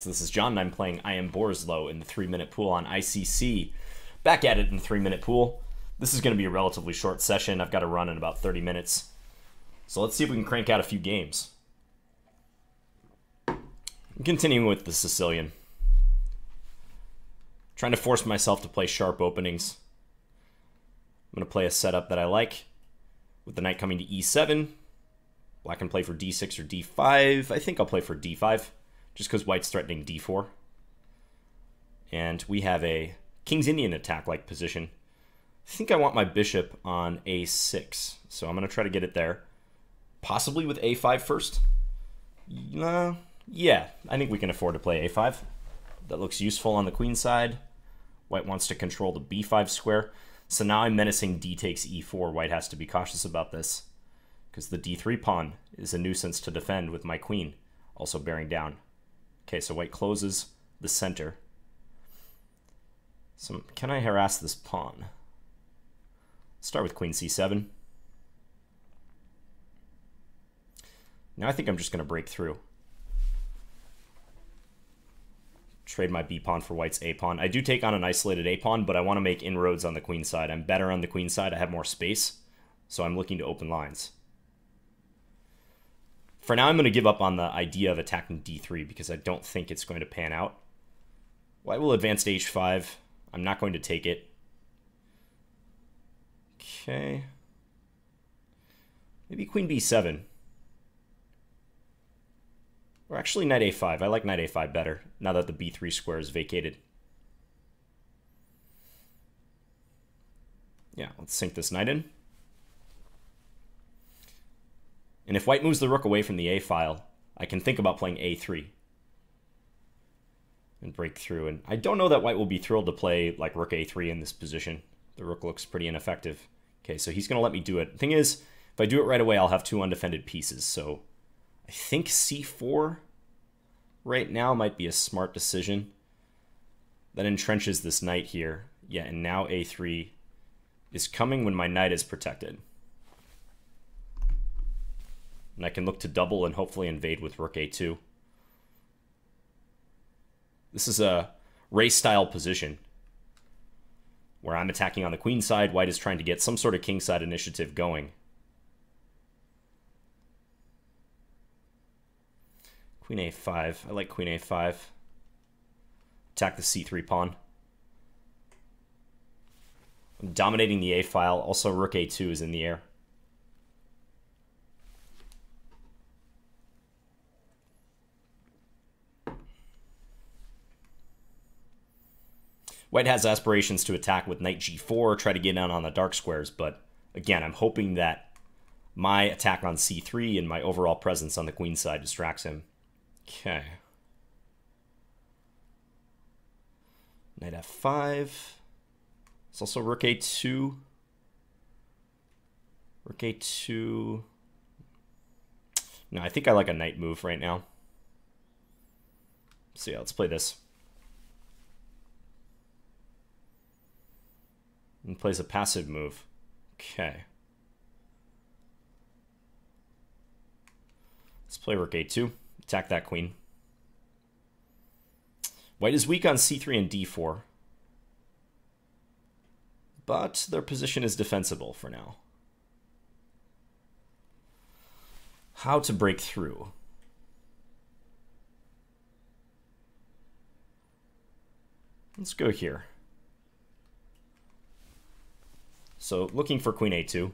So this is John, and I'm playing IM Boris Zlotnik in the 3-minute pool on ICC. Back at it in the 3-minute pool. This is going to be a relatively short session. I've got to run in about 30 minutes. So let's see if we can crank out a few games. I'm continuing with the Sicilian. Trying to force myself to play sharp openings. I'm going to play a setup that I like, with the knight coming to e7. Black can play for d6 or d5. I think I'll play for d5. Just because white's threatening d4. And we have a King's Indian attack-like position. I think I want my bishop on a6. So I'm going to try to get it there. Possibly with a5 first. Yeah, I think we can afford to play a5. That looks useful on the queen side. White wants to control the b5 square. So now I'm menacing d takes e4. White has to be cautious about this, because the d3 pawn is a nuisance to defend with my queen also bearing down. Okay, so white closes the center. So can I harass this pawn? Start with queen c7. Now I think I'm just going to break through. Trade my b pawn for white's a pawn. I do take on an isolated a pawn, but I want to make inroads on the queen side. I'm better on the queen side. I have more space, so I'm looking to open lines. For now, I'm going to give up on the idea of attacking d3 because I don't think it's going to pan out. White will advance to h5. I'm not going to take it. Okay. Maybe queen b7. Or actually knight a5. I like knight a5 better now that the b3 square is vacated. Yeah, let's sink this knight in. And if white moves the rook away from the a file, I can think about playing a3 and break through. And I don't know that white will be thrilled to play like rook a3 in this position. The rook looks pretty ineffective. Okay, so he's going to let me do it. Thing is, if I do it right away, I'll have two undefended pieces. So I think c4 right now might be a smart decision. That entrenches this knight here. Yeah, and now a3 is coming when my knight is protected. And I can look to double and hopefully invade with rook a2. This is a race-style position where I'm attacking on the queen side. White is trying to get some sort of kingside initiative going. Queen a5. I like queen a5. Attack the c3 pawn. I'm dominating the a file. Also, rook a2 is in the air. White has aspirations to attack with knight g4, try to get in on the dark squares, but again, I'm hoping that my attack on c3 and my overall presence on the queen side distracts him. Okay. Knight f5. It's also rook a2. Rook a2. No, I think I like a knight move right now. So yeah, let's play this. And plays a passive move. Okay. Let's play rook a2. Attack that queen. White is weak on c3 and d4. But their position is defensible for now. How to break through? Let's go here. So looking for queen a2.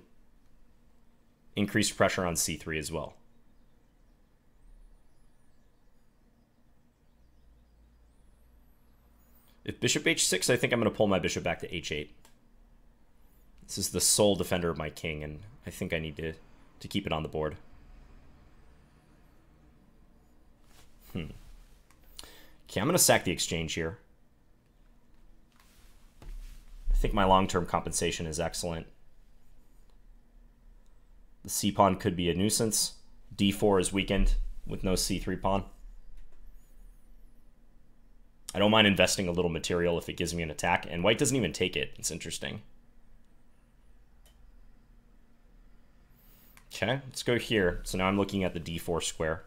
Increased pressure on c3 as well. If bishop h6, I think I'm going to pull my bishop back to h8. This is the sole defender of my king, and I think I need to keep it on the board. Okay, I'm going to sack the exchange here. I think my long-term compensation is excellent. The c pawn could be a nuisance. d4 is weakened with no c3 pawn. I don't mind investing a little material if it gives me an attack, and white doesn't even take it. It's interesting. Okay, let's go here. So now I'm looking at the d4 square.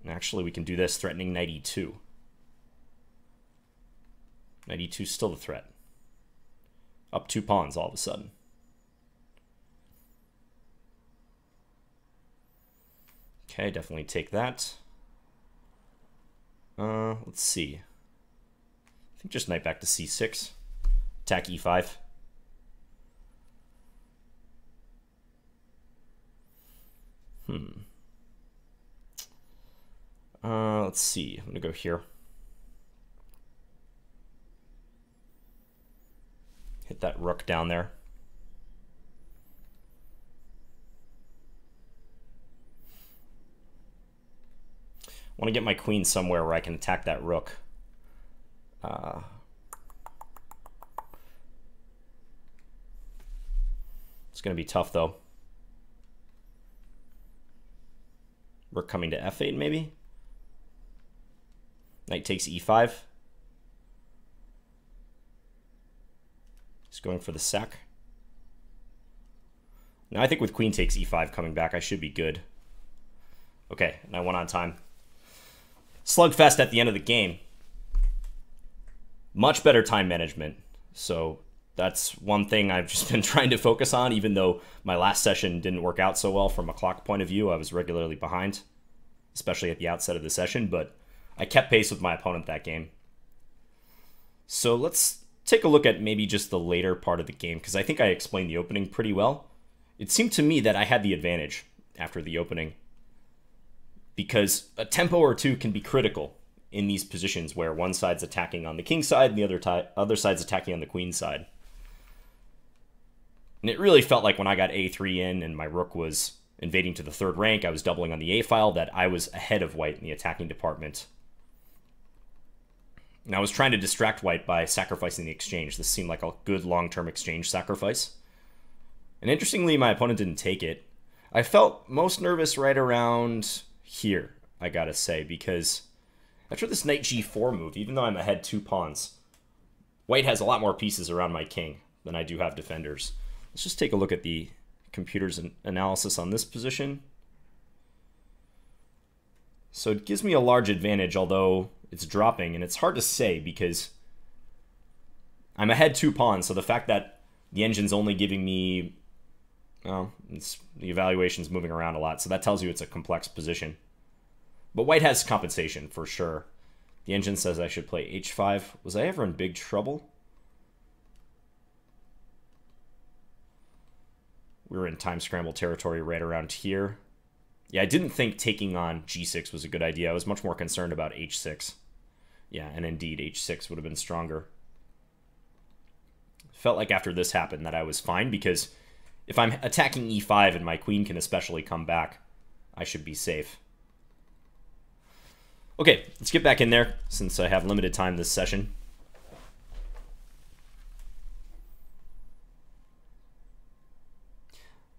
Actually, we can do this, threatening knight e2. Knight e2 is still the threat. Up 2 pawns all of a sudden. Okay, definitely take that. Let's see. I think just knight back to c6. Attack e5. Let's see. I'm gonna go here. Hit that rook down there. I want to get my queen somewhere where I can attack that rook. It's going to be tough, though. Rook coming to f8, maybe? Knight takes e5. He's going for the sack. Now I think with queen takes e5 coming back, I should be good. Okay, and I won on time. Slugfest at the end of the game. Much better time management. So that's one thing I've just been trying to focus on, even though my last session didn't work out so well from a clock point of view. I was regularly behind, especially at the outset of the session, but I kept pace with my opponent that game. So let's take a look at maybe just the later part of the game, because I think I explained the opening pretty well. It seemed to me that I had the advantage after the opening, because a tempo or two can be critical in these positions where one side's attacking on the king side and the other side's attacking on the queen side. And it really felt like when I got a3 in and my rook was invading to the third rank, I was doubling on the a file, that I was ahead of white in the attacking department. And I was trying to distract white by sacrificing the exchange. This seemed like a good long-term exchange sacrifice. And interestingly, my opponent didn't take it. I felt most nervous right around here, I gotta say, because after this knight g4 move, even though I'm ahead 2 pawns, white has a lot more pieces around my king than I do have defenders. Let's just take a look at the computer's analysis on this position. So it gives me a large advantage, although it's dropping, and it's hard to say because I'm ahead 2 pawns, so the fact that the engine's only giving me, well, the evaluation's moving around a lot, so that tells you it's a complex position. But white has compensation, for sure. The engine says I should play h5. Was I ever in big trouble? We were in time scramble territory right around here. Yeah, I didn't think taking on g6 was a good idea. I was much more concerned about h6. Yeah, and indeed, h6 would have been stronger. Felt like after this happened that I was fine, because if I'm attacking e5 and my queen can especially come back, I should be safe. Okay, let's get back in there, since I have limited time this session.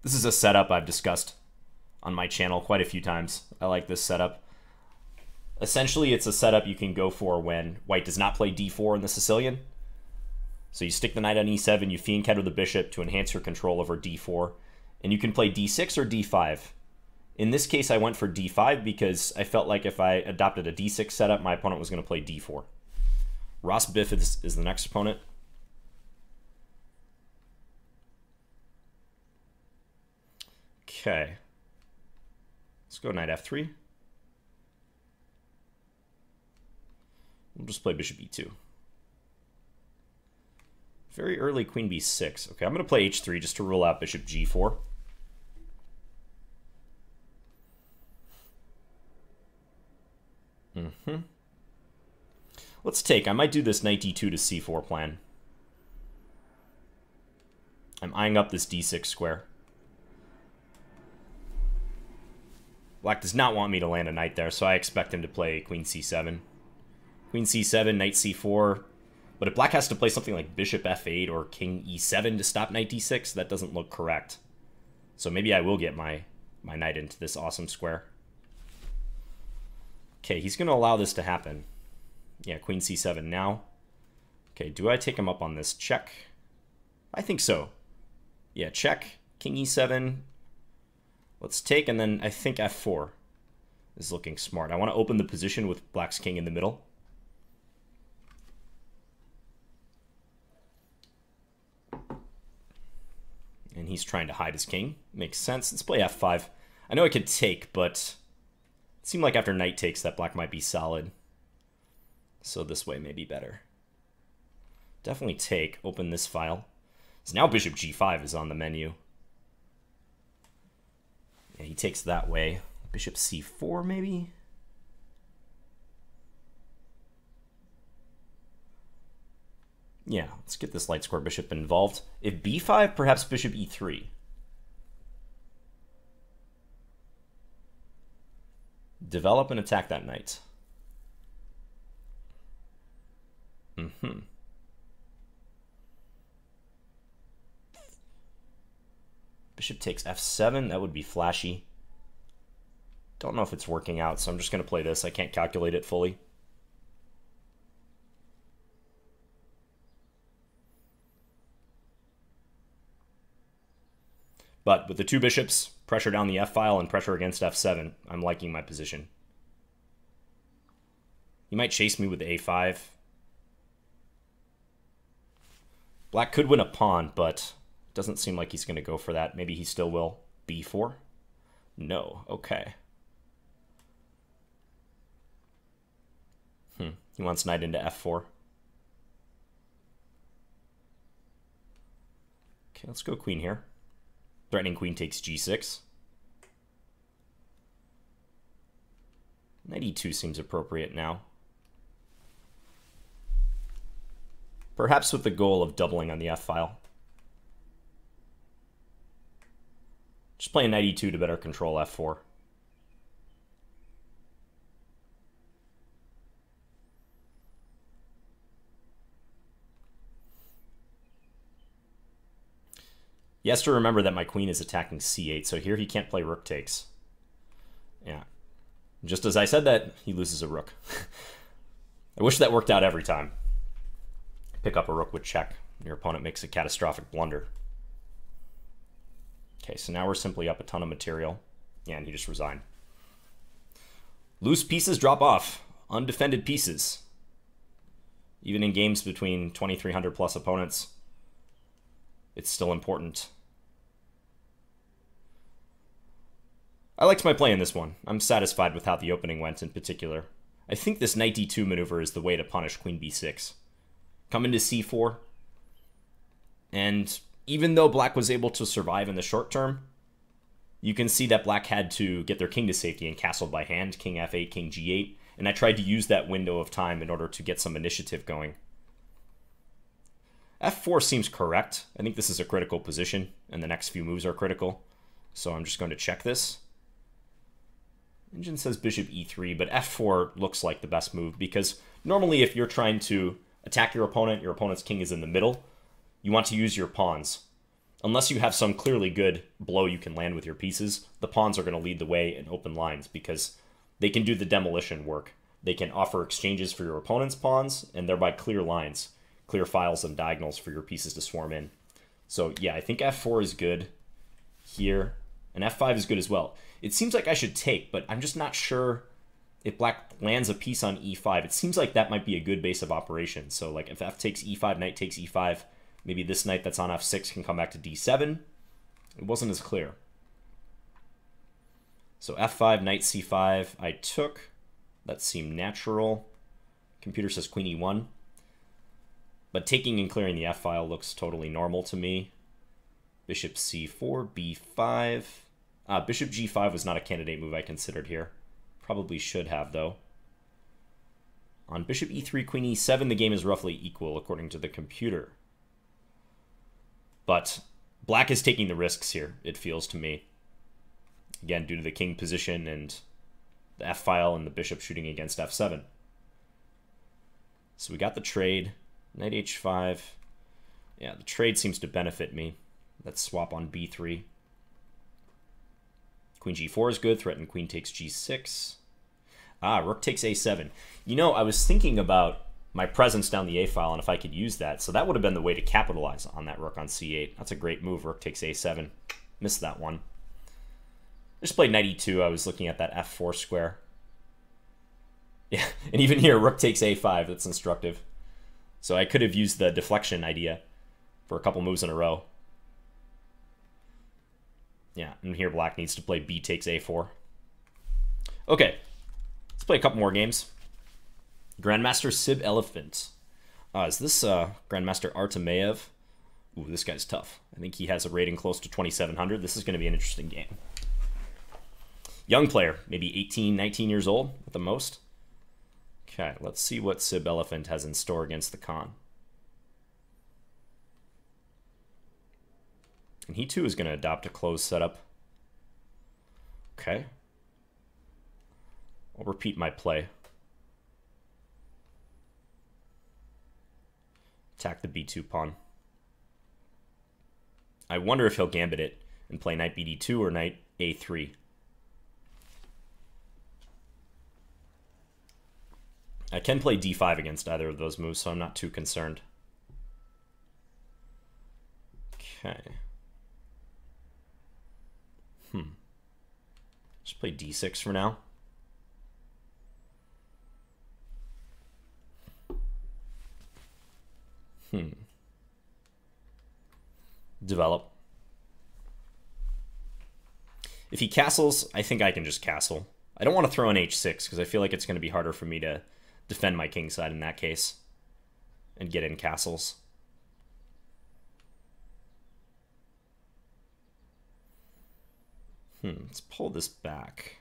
This is a setup I've discussed on my channel quite a few times. I like this setup. Essentially, it's a setup you can go for when white does not play d4 in the Sicilian. So you stick the knight on e7, you fianchetto the bishop to enhance your control over d4, and you can play d6 or d5. In this case, I went for d5 because I felt like if I adopted a d6 setup, my opponent was going to play d4. Rosbif is the next opponent. Okay. Let's go knight f3. We'll just play bishop e2. Very early queen b6. Okay, I'm going to play h3 just to rule out bishop g4. Let's take. I might do this knight d2 to c4 plan. I'm eyeing up this d6 square. Black does not want me to land a knight there, so I expect him to play queen c7. Queen c7, knight c4. But if black has to play something like bishop f8 or king e7 to stop knight d6, that doesn't look correct. So maybe I will get my knight into this awesome square. Okay, he's going to allow this to happen. Yeah, queen c7 now. Okay, do I take him up on this? Check. I think so. Yeah, check. King e7. Let's take, and then I think f4 is looking smart. I want to open the position with black's king in the middle. And he's trying to hide his king. Makes sense. Let's play f5. I know I could take, but it seemed like after knight takes that black might be solid. So this way may be better. Definitely take. Open this file. So now bishop g5 is on the menu. Yeah, he takes that way. Bishop c4 maybe? Yeah, let's get this light square bishop involved. If b5, perhaps bishop e3. Develop and attack that knight. Bishop takes f7. That would be flashy. Don't know if it's working out, so I'm just going to play this. I can't calculate it fully. But with the two bishops, pressure down the f-file and pressure against f7, I'm liking my position. He might chase me with the a5. Black could win a pawn, but it doesn't seem like he's going to go for that. Maybe he still will. b4? No. Okay. He wants knight into f4. Okay, let's go queen here. Threatening queen takes g6. Knight e2 seems appropriate now. Perhaps with the goal of doubling on the f-file. Just playing knight e2 to better control f4. He has to remember that my queen is attacking c8, so here he can't play rook takes. Yeah. Just as I said that, he loses a rook. I wish that worked out every time. Pick up a rook with check. Your opponent makes a catastrophic blunder. Okay, so now we're simply up a ton of material. Yeah, and he just resigned. Loose pieces drop off. Undefended pieces. Even in games between 2,300 plus opponents, it's still important. I liked my play in this one. I'm satisfied with how the opening went in particular. I think this knight d2 maneuver is the way to punish queen b6. Come into c4. And even though black was able to survive in the short term, you can see that black had to get their king to safety and castled by hand. King f8, king g8. And I tried to use that window of time in order to get some initiative going. f4 seems correct. I think this is a critical position, and the next few moves are critical. So I'm just going to check this. Engine says bishop e3, but f4 looks like the best move, because normally if you're trying to attack your opponent's king is in the middle, you want to use your pawns. Unless you have some clearly good blow you can land with your pieces, the pawns are going to lead the way in open lines, because they can do the demolition work. They can offer exchanges for your opponent's pawns, and thereby clear lines. Clear files and diagonals for your pieces to swarm in. So yeah, I think f4 is good here, and f5 is good as well. It seems like I should take, but I'm just not sure if black lands a piece on e5. It seems like that might be a good base of operations. So like if f takes e5, knight takes e5, maybe this knight that's on f6 can come back to d7. It wasn't as clear. So f5, knight c5, I took. That seemed natural. Computer says queen e1. But taking and clearing the f-file looks totally normal to me. Bishop c4, b5. Bishop g5 was not a candidate move I considered here. Probably should have, though. On bishop e3, queen e7, the game is roughly equal, according to the computer. But black is taking the risks here, it feels to me. Again, due to the king position and the f-file and the bishop shooting against f7. So we got the trade. Knight h5. Yeah, the trade seems to benefit me. Let's swap on b3. Queen g4 is good. Threaten queen takes g6. Rook takes a7. You know, I was thinking about my presence down the a-file and if I could use that. So that would have been the way to capitalize on that rook on c8. That's a great move. Rook takes a7. Missed that one. I just played knight e2. I was looking at that f4 square. Yeah, and even here, rook takes a5. That's instructive. So I could have used the deflection idea for a couple moves in a row. Yeah, and here black needs to play b takes a4. Okay, let's play a couple more games. Grandmaster Sib Elephant. Is this Grandmaster Atremiev? Ooh, this guy's tough. I think he has a rating close to 2,700. This is going to be an interesting game. Young player, maybe 18, 19 years old at the most. Okay, let's see what Sib Elephant has in store against the Khan. And he too is going to adopt a closed setup. Okay. I'll repeat my play. Attack the b2 pawn. I wonder if he'll gambit it and play knight bd2 or knight a3. I can play d5 against either of those moves, so I'm not too concerned. Okay. Just play d6 for now. Develop. If he castles, I think I can just castle. I don't want to throw in h6 because I feel like it's going to be harder for me to defend my king side in that case and get in castles. Let's pull this back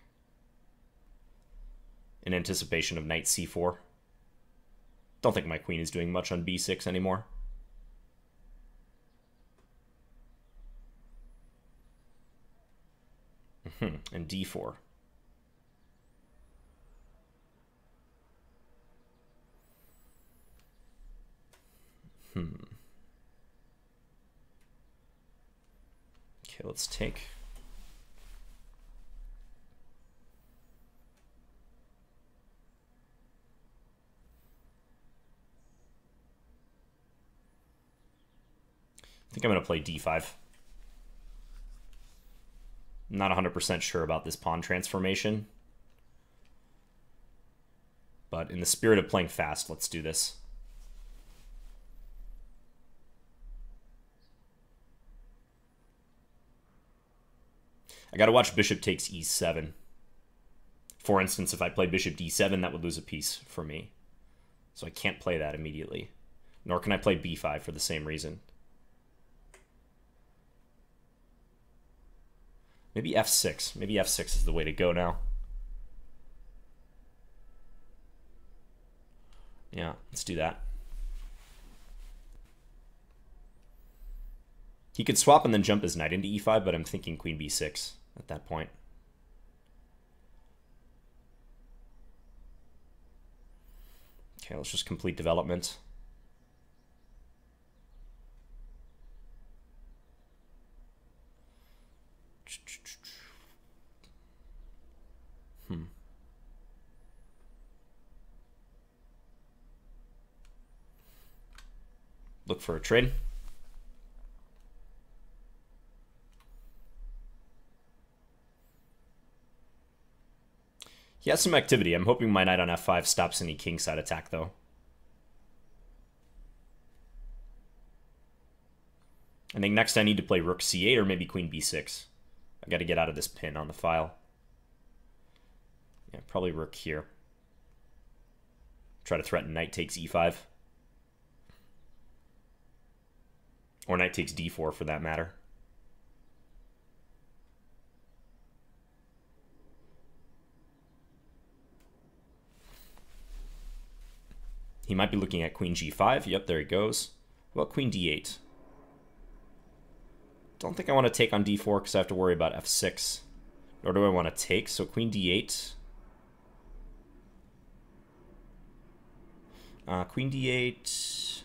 in anticipation of knight c4. Don't think my queen is doing much on b6 anymore. And d4. Okay, let's take. I think I'm going to play d5. I'm not 100% sure about this pawn transformation. But in the spirit of playing fast, let's do this. I got to watch bishop takes e7. For instance, if I play bishop d7, that would lose a piece for me. So I can't play that immediately. Nor can I play b5 for the same reason. Maybe f6. Maybe f6 is the way to go now. Yeah, let's do that. He could swap and then jump his knight into e5, but I'm thinking queen b6 at that point. Okay, let's just complete development. Look for a trade. He has some activity. I'm hoping my knight on f5 stops any kingside attack, though. I think next I need to play rook c8 or maybe queen b6. I got to get out of this pin on the file. Yeah, probably rook here. Try to threaten knight takes e5. Or knight takes d4 for that matter. He might be looking at queen g5. Yep, there he goes. What about queen d8? Don't think I want to take on d4 because I have to worry about f6. Nor do I want to take, so queen d8. Queen d8.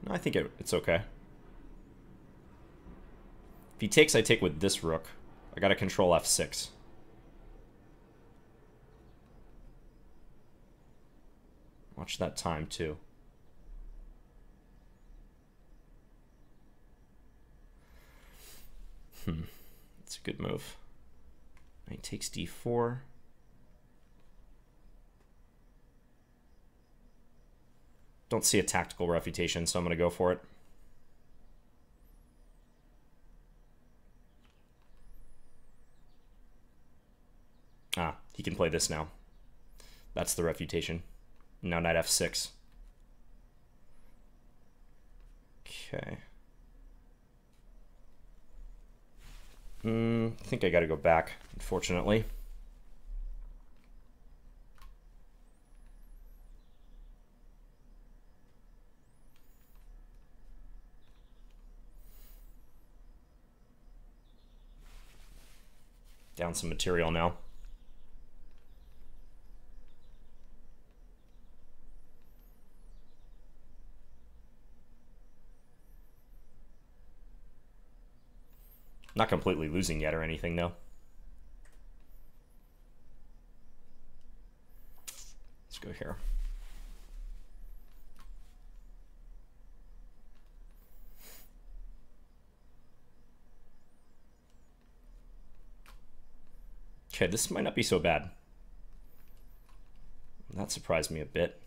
No, I think it's okay. If he takes, I take with this rook. I gotta control f6. Watch that time, too. That's a good move. Knight takes d4. Don't see a tactical refutation, so I'm going to go for it. Ah, he can play this now. That's the refutation. Now knight f6. Okay. I think I got to go back, unfortunately. Down some material now. Not completely losing yet or anything, though. Let's go here. Okay, this might not be so bad. That surprised me a bit.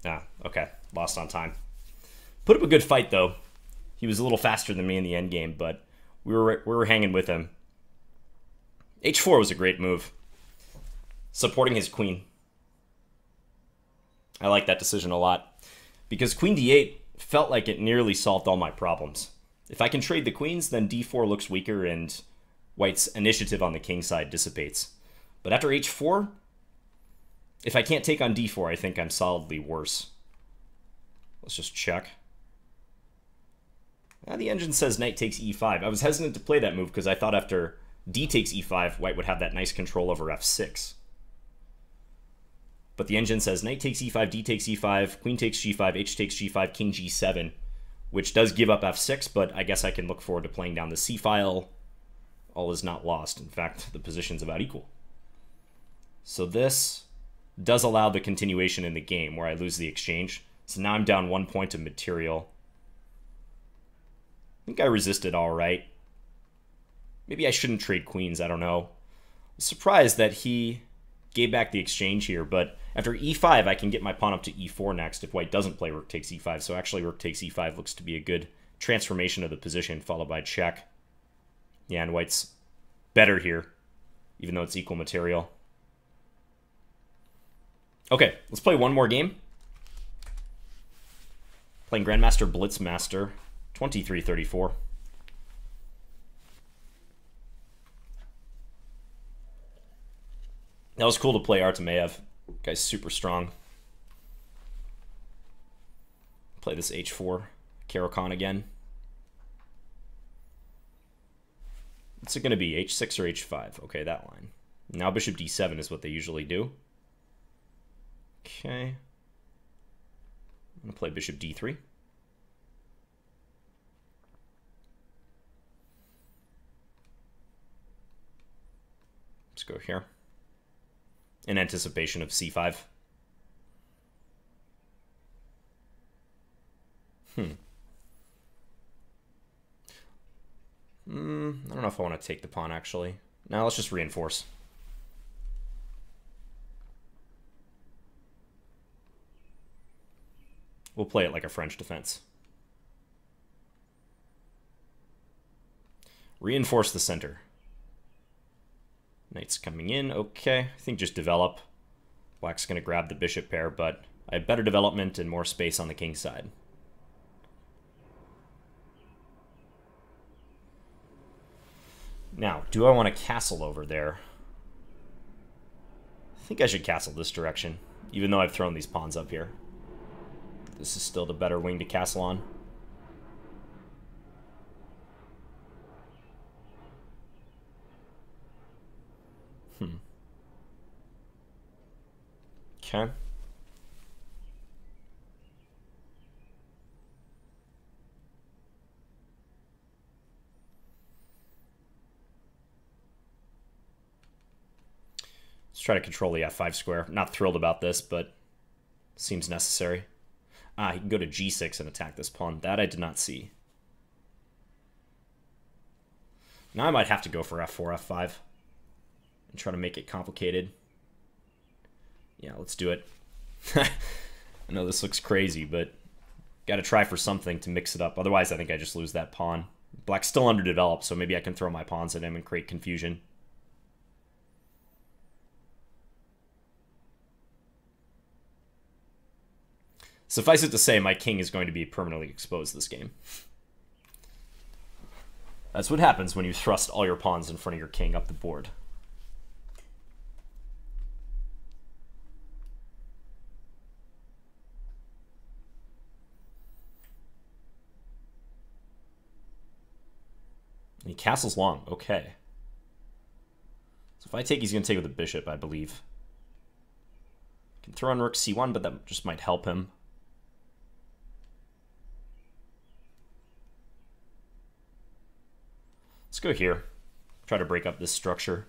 Ah, okay. Lost on time. Put up a good fight, though. He was a little faster than me in the endgame, but we were hanging with him. H4 was a great move. Supporting his queen. I like that decision a lot. Because queen d8 felt like it nearly solved all my problems. If I can trade the queens, then d4 looks weaker and white's initiative on the king side dissipates. But after h4, if I can't take on d4, I think I'm solidly worse. Let's just check. The engine says knight takes e5. I was hesitant to play that move because I thought after d takes e5, white would have that nice control over f6. But the engine says knight takes e5, d takes e5, queen takes g5, h takes g5, king g7, which does give up f6, but I guess I can look forward to playing down the c file. All is not lost. In fact, the position's about equal. So this does allow the continuation in the game where I lose the exchange. So now I'm down 1 point of material. I think I resisted all right. Maybe I shouldn't trade queens, I don't know. I'm surprised that he gave back the exchange here, but after e5, I can get my pawn up to e4 next if white doesn't play rook takes e5. So actually rook takes e5 looks to be a good transformation of the position, followed by check. Yeah, and white's better here, even though it's equal material. Okay, let's play one more game. Playing Grandmaster Blitzmaster, 2334. That was cool to play Atremiev. Guy's super strong. Play this h4 Caro-Kann again. What's it going to be? h6 or h5? Okay, that line. Now bishop d7 is what they usually do. Okay. I'm going to play bishop d3. Let's go here. In anticipation of c5. I don't know if I want to take the pawn, actually. Now let's just reinforce. We'll play it like a French defense. Reinforce the center. Knight's coming in. Okay, I think just develop. Black's going to grab the bishop pair, but I have better development and more space on the king side. Now, do I want to castle over there? I think I should castle this direction, even though I've thrown these pawns up here. This is still the better wing to castle on. Okay. Let's try to control the f5 square. Not thrilled about this, but seems necessary. Ah, he can go to g6 and attack this pawn. That I did not see. Now I might have to go for f4, f5. And try to make it complicated. Yeah, let's do it. I know this looks crazy, but got to try for something to mix it up. Otherwise, I think I just lose that pawn. Black's still underdeveloped, so maybe I can throw my pawns at him and create confusion. Suffice it to say, my king is going to be permanently exposed this game. That's what happens when you thrust all your pawns in front of your king up the board. And he castles long. Okay. So if I take, he's going to take with the bishop, I believe. I can throw in rook c1, but that just might help him. Let's go here. Try to break up this structure.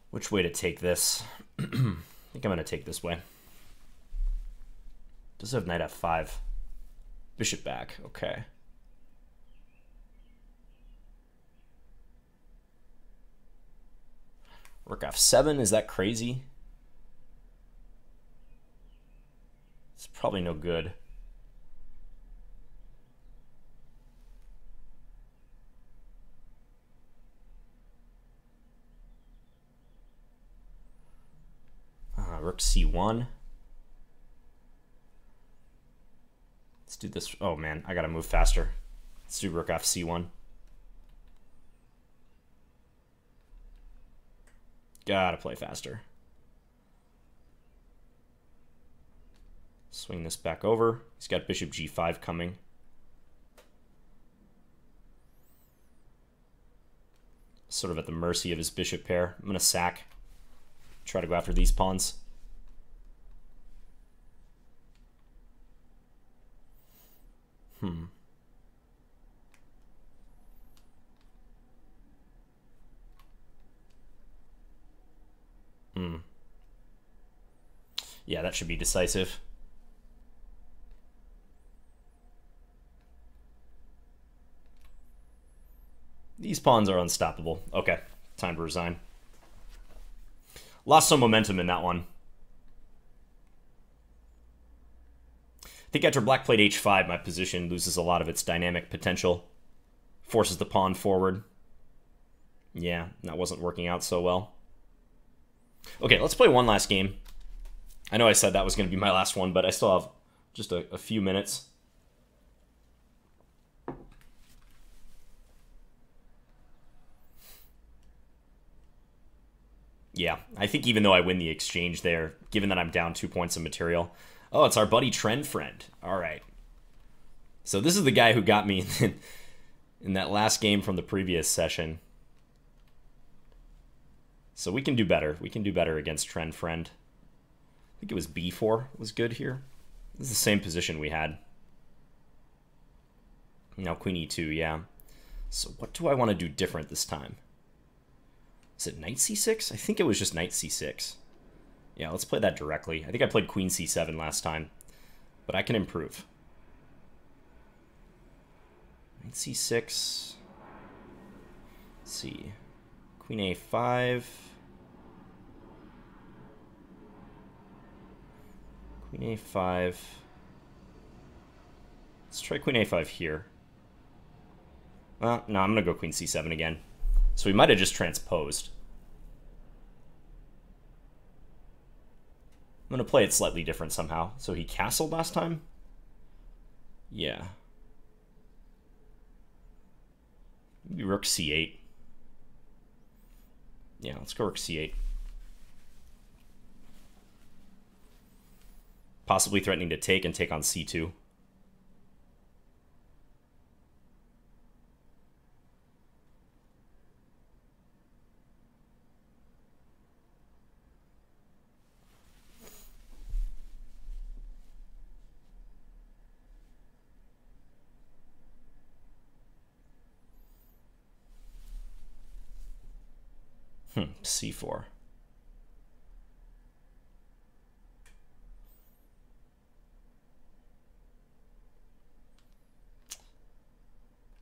Which way to take this? I think I'm going to take this way. Does have knight f5. Bishop back. Okay. Rook f7, is that crazy? It's probably no good. Rook c1. Let's do this. Oh man, I gotta move faster. Let's do rook f c1. Gotta play faster. Swing this back over. He's got bishop g5 coming. Sort of at the mercy of his bishop pair. I'm gonna sack. Try to go after these pawns. Yeah, that should be decisive. These pawns are unstoppable. Okay, time to resign. Lost some momentum in that one. I think after black played h5, my position loses a lot of its dynamic potential. Forces the pawn forward. Yeah, that wasn't working out so well. Okay, let's play one last game. I know I said that was going to be my last one, but I still have just a few minutes. Yeah, I think even though I win the exchange there, given that I'm down 2 points of material... Oh, it's our buddy TrendFriend. All right. So this is the guy who got me in that last game from the previous session. So we can do better. We can do better against TrendFriend. I think it was b4 was good here. This is the same position we had. Now queen e2, yeah. So what do I want to do different this time? Is it knight c6? I think it was just knight c6. Yeah, let's play that directly. I think I played queen c7 last time, but I can improve. Knight c6. Let's see. Queen a5. Queen a5. Let's try queen a5 here. Well, no, I'm going to go queen c7 again. So we might have just transposed. I'm going to play it slightly different somehow. So he castled last time? Yeah. Maybe rook c8. Yeah, let's go rook c8. Possibly threatening to take and take on c2. C4.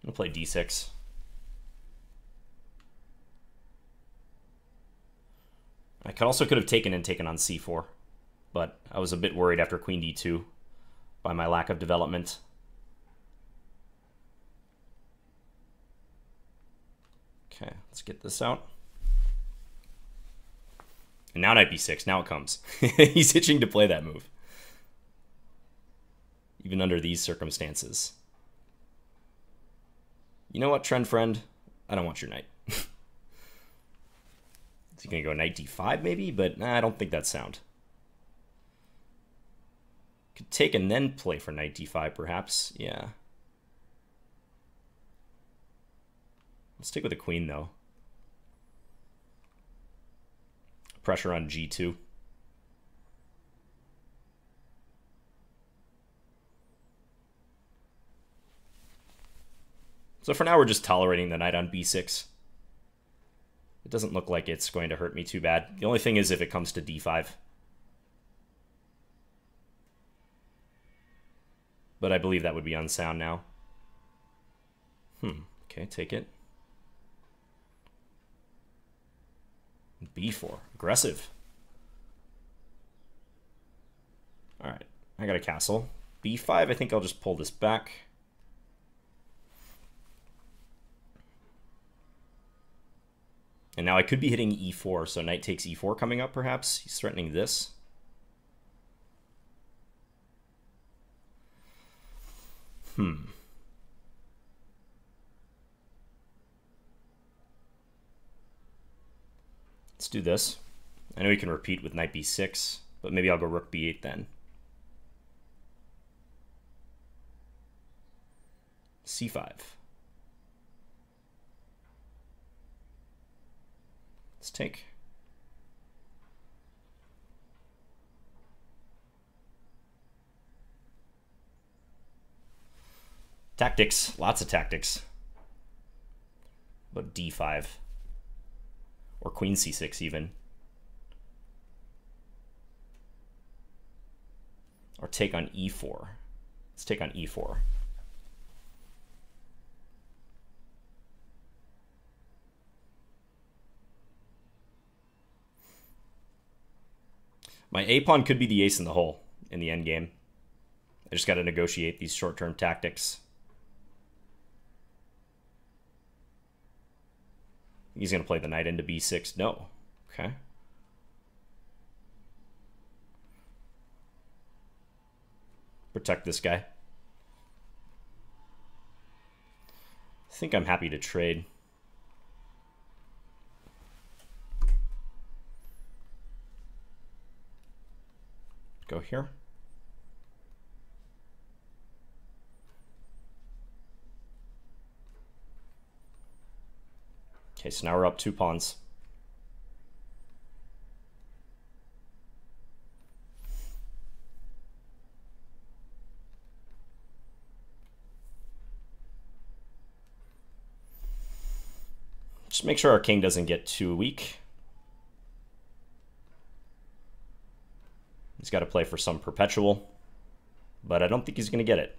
I'm going to play D6. I could have taken on C4, but I was a bit worried after Queen D2 by my lack of development. Okay, let's get this out. And now Knight B6. Now it comes. He's itching to play that move, even under these circumstances. You know what, TrendFriend? I don't want your knight. Is he going to go Knight D5 maybe? But nah, I don't think that's sound. Could take and then play for Knight D5 perhaps. Yeah. Let's stick with the queen though. Pressure on G2. So for now, we're just tolerating the knight on B6. It doesn't look like it's going to hurt me too bad. The only thing is if it comes to D5. But I believe that would be unsound now. Okay, take it. B4. Aggressive. Alright, I got a castle. B5, I think I'll just pull this back. And now I could be hitting E4, so knight takes E4 coming up, perhaps. He's threatening this. Let's do this. I know he can repeat with knight B6, but maybe I'll go rook B8 then. C5. Let's take. Tactics, lots of tactics. But D5. Or Queen C6 even. Or take on E4. Let's take on E4. My A-pawn could be the ace in the hole in the endgame. I just got to negotiate these short-term tactics. He's going to play the knight into B6. No. Okay. Protect this guy. I think I'm happy to trade. Go here. Okay, so now we're up 2 pawns. Just make sure our king doesn't get too weak. He's got to play for some perpetual, but I don't think he's going to get it.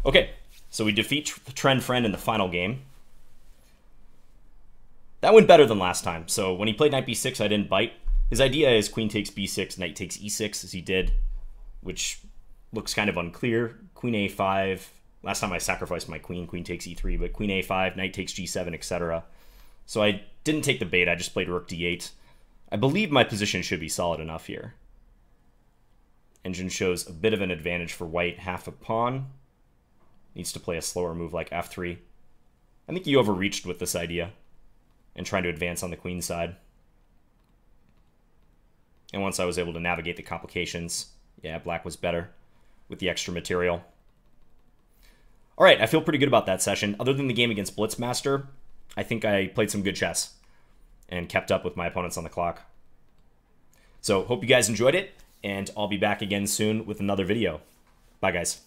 Okay, so we defeat TrendFriend in the final game. That went better than last time. So when he played knight b6, I didn't bite. His idea is queen takes b6, knight takes e6, as he did, which looks kind of unclear. Queen a5. Last time I sacrificed my queen, queen takes e3, but queen a5, knight takes g7, etc. So I didn't take the bait, I just played rook d8. I believe my position should be solid enough here. Engine shows a bit of an advantage for white, half a pawn. Needs to play a slower move like f3. I think he overreached with this idea and trying to advance on the queen side. And once I was able to navigate the complications, yeah, black was better with the extra material. All right, I feel pretty good about that session. Other than the game against Blitzmaster, I think I played some good chess and kept up with my opponents on the clock. So hope you guys enjoyed it, and I'll be back again soon with another video. Bye, guys.